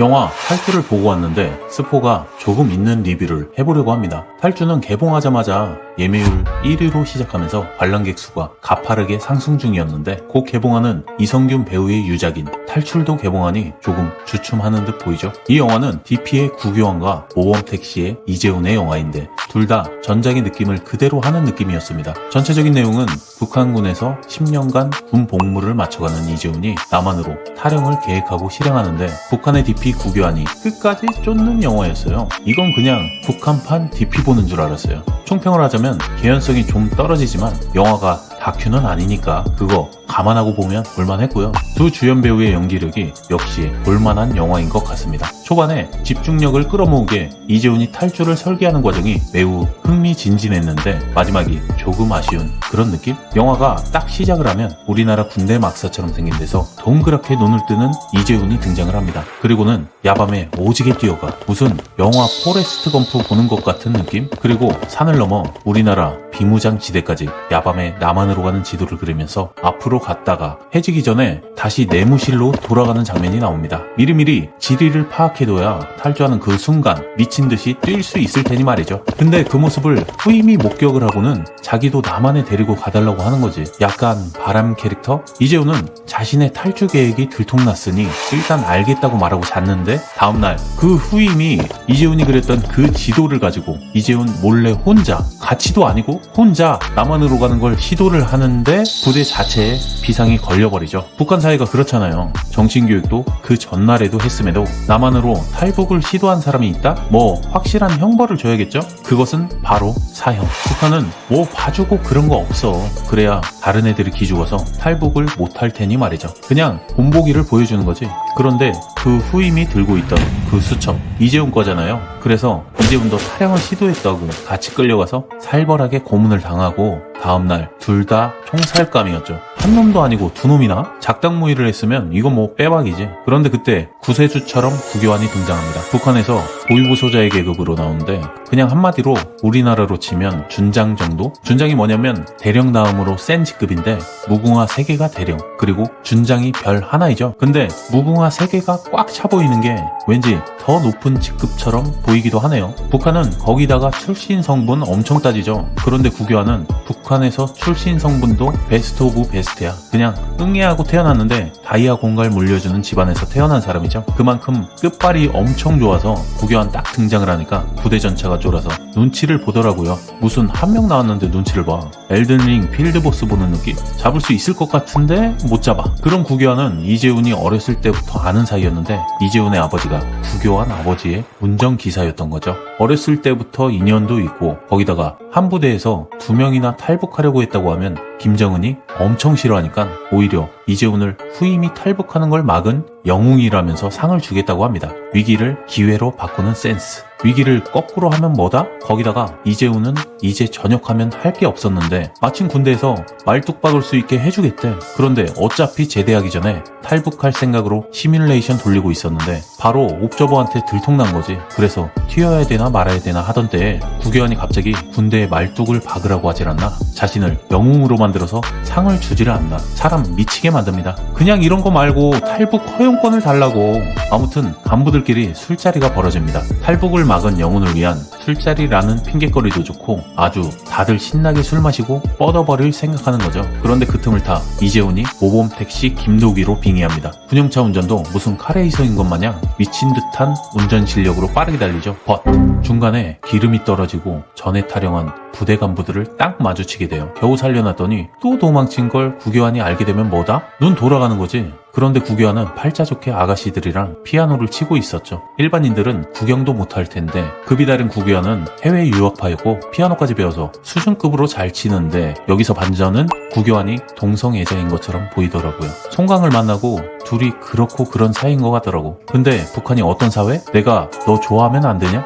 영화 탈주를 보고 왔는데 스포가 조금 있는 리뷰를 해보려고 합니다. 탈주는 개봉하자마자 예매율 1위로 시작하면서 관람객 수가 가파르게 상승 중이었는데 곧 개봉하는 이성균 배우의 유작인 탈출도 개봉하니 조금 주춤하는 듯 보이죠. 이 영화는 DP의 구교환과 모범택시의 이재훈의 영화인데 둘 다 전작의 느낌을 그대로 하는 느낌이었습니다. 전체적인 내용은 북한군에서 10년간 군 복무를 마쳐가는 이재훈이 남한으로 탈영을 계획하고 실행하는데 북한의 DP 구교환이 끝까지 쫓는 영화였어요. 이건 그냥 북한판 DP 보는 줄 알았어요. 총평을 하자면 개연성이 좀 떨어지지만 영화가 다큐는 아니니까 그거 감안하고 보면 볼만했고요. 두 주연 배우의 연기력이 역시 볼만한 영화인 것 같습니다. 초반에 집중력을 끌어모으게 이재훈이 탈주를 설계하는 과정이 매우 흥미진진했는데 마지막이 조금 아쉬운 그런 느낌? 영화가 딱 시작을 하면 우리나라 군대 막사처럼 생긴 데서 동그랗게 눈을 뜨는 이재훈이 등장을 합니다. 그리고는 야밤에 오지게 뛰어가 무슨 영화 포레스트 검프 보는 것 같은 느낌? 그리고 산을 넘어 우리나라 비무장 지대까지 야밤에 남한으로 가는 지도를 그리면서 앞으로 갔다가 해지기 전에 다시 내무실로 돌아가는 장면이 나옵니다. 미리미리 지리를 파악해둬야 탈주하는 그 순간 미친 듯이 뛸 수 있을 테니 말이죠. 근데 그 모습을 후임이 목격을 하고는 자기도 남한에 데리고 가달라고 하는 거지. 약간 바람 캐릭터? 이재훈은 자신의 탈주 계획이 들통났으니 일단 알겠다고 말하고 잤는데 다음날 그 후임이 이재훈이 그렸던 그 지도를 가지고 이재훈 몰래 혼자 같이도 아니고 혼자 남한으로 가는 걸 시도를 하는데 부대 자체에 비상이 걸려버리죠. 북한 사회가 그렇잖아요. 정신교육도 그 전날에도 했음에도 남한으로 탈북을 시도한 사람이 있다? 뭐 확실한 형벌을 줘야겠죠? 그것은 바로 사형. 북한은 뭐 봐주고 그런 거 없어. 그래야 다른 애들이 기죽어서 탈북을 못할 테니 말이죠. 그냥 본보기를 보여주는 거지. 그런데 그 후임이 들고 있던 그 수첩 이재훈 거잖아요. 그래서 이재훈도 탈영을 시도했다고 같이 끌려가서 살벌하게 고문을 당하고 다음날 둘 다 총살감이었죠. 한 놈도 아니고 두 놈이나? 작당무의를 했으면 이건 뭐 빼박이지. 그런데 그때 구세주처럼 구교환이 등장합니다. 북한에서 보유고소자의 계급으로 나오는데 그냥 한마디로 우리나라로 치면 준장 정도? 준장이 뭐냐면 대령 다음으로 센 직급인데 무궁화 3개가 대령 그리고 준장이 별 하나이죠. 근데 무궁화 3개가 꽉 차 보이는 게 왠지 더 높은 직급처럼 보이기도 하네요. 북한은 거기다가 출신 성분 엄청 따지죠. 그런데 구교환은 북한에서 출신 성분도 베스트 오브 베스트야. 그냥 응애하고 태어났는데 다이아 공갈 물려주는 집안에서 태어난 사람이죠. 그만큼 끝발이 엄청 좋아서 구교환 딱 등장을 하니까 부대 전체가 쫄아서 눈치를 보더라고요. 무슨 한 명 나왔는데 눈치를 봐. 엘든링 필드보스 보는 느낌? 잡을 수 있을 것 같은데 못 잡아. 그런 구교환은 이재훈이 어렸을 때부터 아는 사이였는데 이재훈의 아버지가 구교환 아버지의 운전기사였던 거죠. 어렸을 때부터 인연도 있고 거기다가 한 부대에서 2명이나 탈북하려고 했다고 하면 김정은이 엄청 싫어하니까 오히려 이재훈을 후임이 탈북하는 걸 막은 영웅이라면서 상을 주겠다고 합니다. 위기를 기회로 바꾸는 센스. 위기를 거꾸로 하면 뭐다? 거기다가 이재훈은 이제 전역하면 할 게 없었는데 마침 군대에서 말뚝박을 수 있게 해주겠대. 그런데 어차피 제대하기 전에 탈북할 생각으로 시뮬레이션 돌리고 있었는데 바로 옵저버한테 들통난 거지. 그래서 튀어야 되나 말아야 되나 하던 때에 구교환이 갑자기 군대에 말뚝을 박으라고 하질 않나? 자신을 영웅으로 만들어서 상을 주지를 않나? 사람 미치게 만듭니다. 그냥 이런 거 말고 탈북 허용권을 달라고. 아무튼 간부들끼리 술자리가 벌어집니다. 탈북을 막은 영혼을 위한 술자리라는 핑계거리도 좋고 아주 다들 신나게 술 마시고 뻗어버릴 생각하는 거죠. 그런데 그 틈을 타 이재훈이 모범택시 김도기로 빙의합니다. 군용차 운전도 무슨 카레이서인 것 마냥 미친 듯한 운전 실력으로 빠르게 달리죠. 벗 중간에 기름이 떨어지고 전에 탈영한 부대 간부들을 딱 마주치게 돼요. 겨우 살려놨더니 또 도망친 걸 구교환이 알게 되면 뭐다? 눈 돌아가는 거지. 그런데 구교환은 팔자 좋게 아가씨들이랑 피아노를 치고 있었죠. 일반인들은 구경도 못할 텐데 급이 다른 구교환은 해외 유학파였고 피아노까지 배워서 수준급으로 잘 치는데 여기서 반전은 구교환이 동성애자인 것처럼 보이더라고요. 송강을 만나고 둘이 그렇고 그런 사이인 것 같더라고. 근데 북한이 어떤 사회? 내가 너 좋아하면 안 되냐?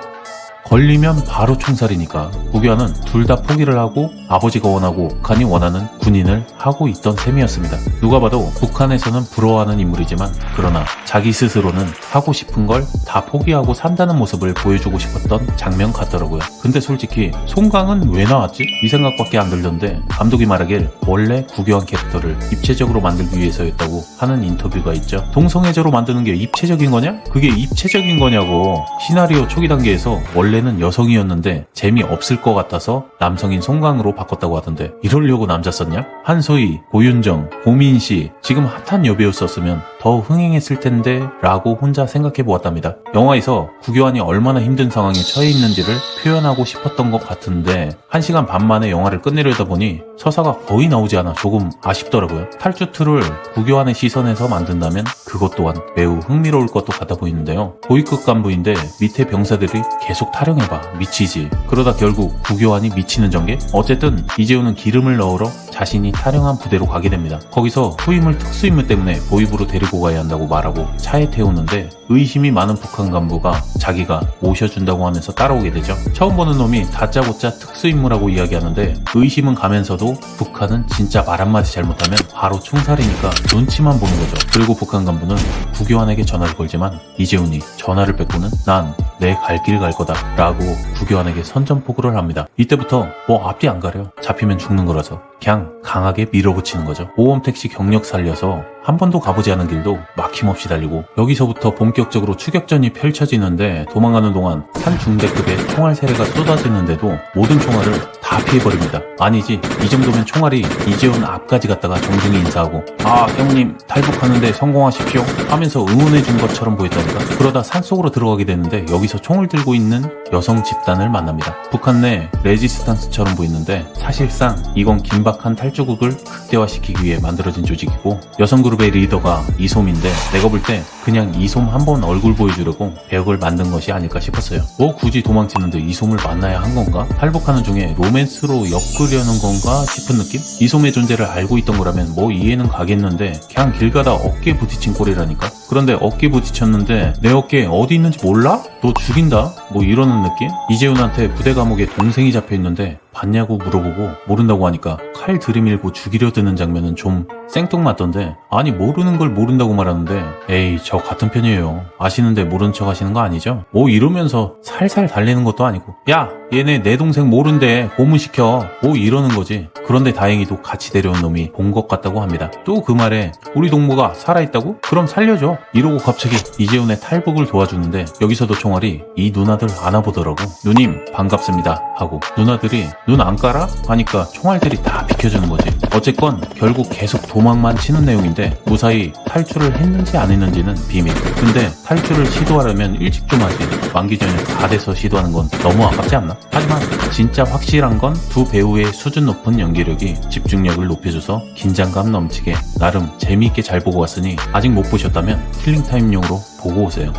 걸리면 바로 총살이니까 구교환은 둘 다 포기를 하고 아버지가 원하고 북한이 원하는 군인을 하고 있던 셈이었습니다. 누가 봐도 북한에서는 부러워하는 인물이지만 그러나 자기 스스로는 하고 싶은 걸 다 포기하고 산다는 모습을 보여주고 싶었던 장면 같더라고요. 근데 솔직히 송강은 왜 나왔지? 이 생각밖에 안 들던데 감독이 말하길 원래 구교환 캐릭터를 입체적으로 만들기 위해서였다고 하는 인터뷰가 있죠. 동성애자로 만드는 게 입체적인 거냐? 그게 입체적인 거냐고. 시나리오 초기 단계에서 원래는 여성이었는데 재미없을 것 같아서 남성인 송강으로 바꿨다고 하던데 이러려고 남자 썼냐? 한소희, 고윤정, 고민씨 지금 핫한 여배우였으면 더 흥행했을 텐데 라고 혼자 생각해 보았답니다. 영화에서 구교환이 얼마나 힘든 상황에 처해 있는지를 표현하고 싶었던 것 같은데 1시간 반 만에 영화를 끝내려다 보니 서사가 거의 나오지 않아 조금 아쉽더라고요. 탈주2를 구교환의 시선에서 만든다면 그것 또한 매우 흥미로울 것도 같아 보이는데요. 고위급 간부인데 밑에 병사들이 계속 타령해봐 미치지. 그러다 결국 구교환이 미치는 전개? 어쨌든 이재훈은 기름을 넣으러 자신이 타령한 부대로 가게 됩니다. 거기서 후임을 특수임무 때문에 보위부로 데리고 가야 한다고 말하고 차에 태우는데 의심이 많은 북한 간부가 자기가 모셔준다고 하면서 따라오게 되죠. 처음 보는 놈이 다짜고짜 특수임무라고 이야기하는데 의심은 가면서도 북한은 진짜 말 한마디 잘못하면 바로 총살이니까 눈치만 보는 거죠. 그리고 북한 간부는 구교환에게 전화를 걸지만 이재훈이 전화를 뺏고는 난 내 갈 길 갈 거다 라고 구교환에게 선전포고를 합니다. 이때부터 뭐 앞뒤 안 가려. 잡히면 죽는 거라서 그냥 강하게 밀어붙이는 거죠. 모험택시 경력 살려서 한 번도 가보지 않은 길도 막힘없이 달리고 여기서부터 본격적으로 추격전이 펼쳐지는데 도망가는 동안 산 중대급의 총알 세례가 쏟아지는데도 모든 총알을 다 피해버립니다. 아니지 이 정도면 총알이 이재훈 앞까지 갔다가 정중히 인사하고 아 형님 탈북하는데 성공하십시오 하면서 응원해준 것처럼 보였다니까. 그러다 산속으로 들어가게 되는데 여기서 총을 들고 있는 여성 집단을 만납니다. 북한 내 레지스탕스처럼 보이는데 사실상 이건 긴박한 탈주국을 극대화시키기 위해 만들어진 조직이고 여성 그룹의 리더가 이솜인데 내가 볼 때 그냥 이솜 한번 얼굴 보여주려고 배역을 만든 것이 아닐까 싶었어요. 뭐 굳이 도망치는데 이솜을 만나야 한 건가? 탈북하는 중에 로맨스로 엮으려는 건가 싶은 느낌? 이솜의 존재를 알고 있던 거라면 뭐 이해는 가겠는데 그냥 길 가다 어깨 부딪힌 꼴이라니까? 그런데 어깨 부딪혔는데 내 어깨 어디 있는지 몰라? 너 죽인다? 뭐 이러는 느낌? 이재훈한테 부대 감옥에 동생이 잡혀있는데 봤냐고 물어보고 모른다고 하니까 칼 들이밀고 죽이려 드는 장면은 좀 생뚱맞던데 아니 모르는 걸 모른다고 말하는데 에이 저 같은 편이에요. 아시는데 모른 척 하시는 거 아니죠? 뭐 이러면서 살살 달래는 것도 아니고 야 얘네 내 동생 모른대 고문시켜 뭐 이러는 거지. 그런데 다행히도 같이 데려온 놈이 본 것 같다고 합니다. 또 그 말에 우리 동무가 살아있다고? 그럼 살려줘 이러고 갑자기 이재훈의 탈북을 도와주는데 여기서도 총알이 이 누나들 안아보더라고. 누님 반갑습니다 하고 누나들이 눈 안 깔아? 하니까 총알들이 다 비켜주는 거지. 어쨌건 결국 계속 도망만 치는 내용인데 무사히 탈출을 했는지 안 했는지는 비밀. 근데 탈출을 시도하려면 일찍 좀 하지. 만기 전에 다 돼서 시도하는 건 너무 아깝지 않나? 하지만 진짜 확실한 건 두 배우의 수준 높은 연기력이 집중력을 높여줘서 긴장감 넘치게 나름 재미있게 잘 보고 왔으니 아직 못 보셨다면 킬링타임용으로 보고 오세요.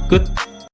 끝!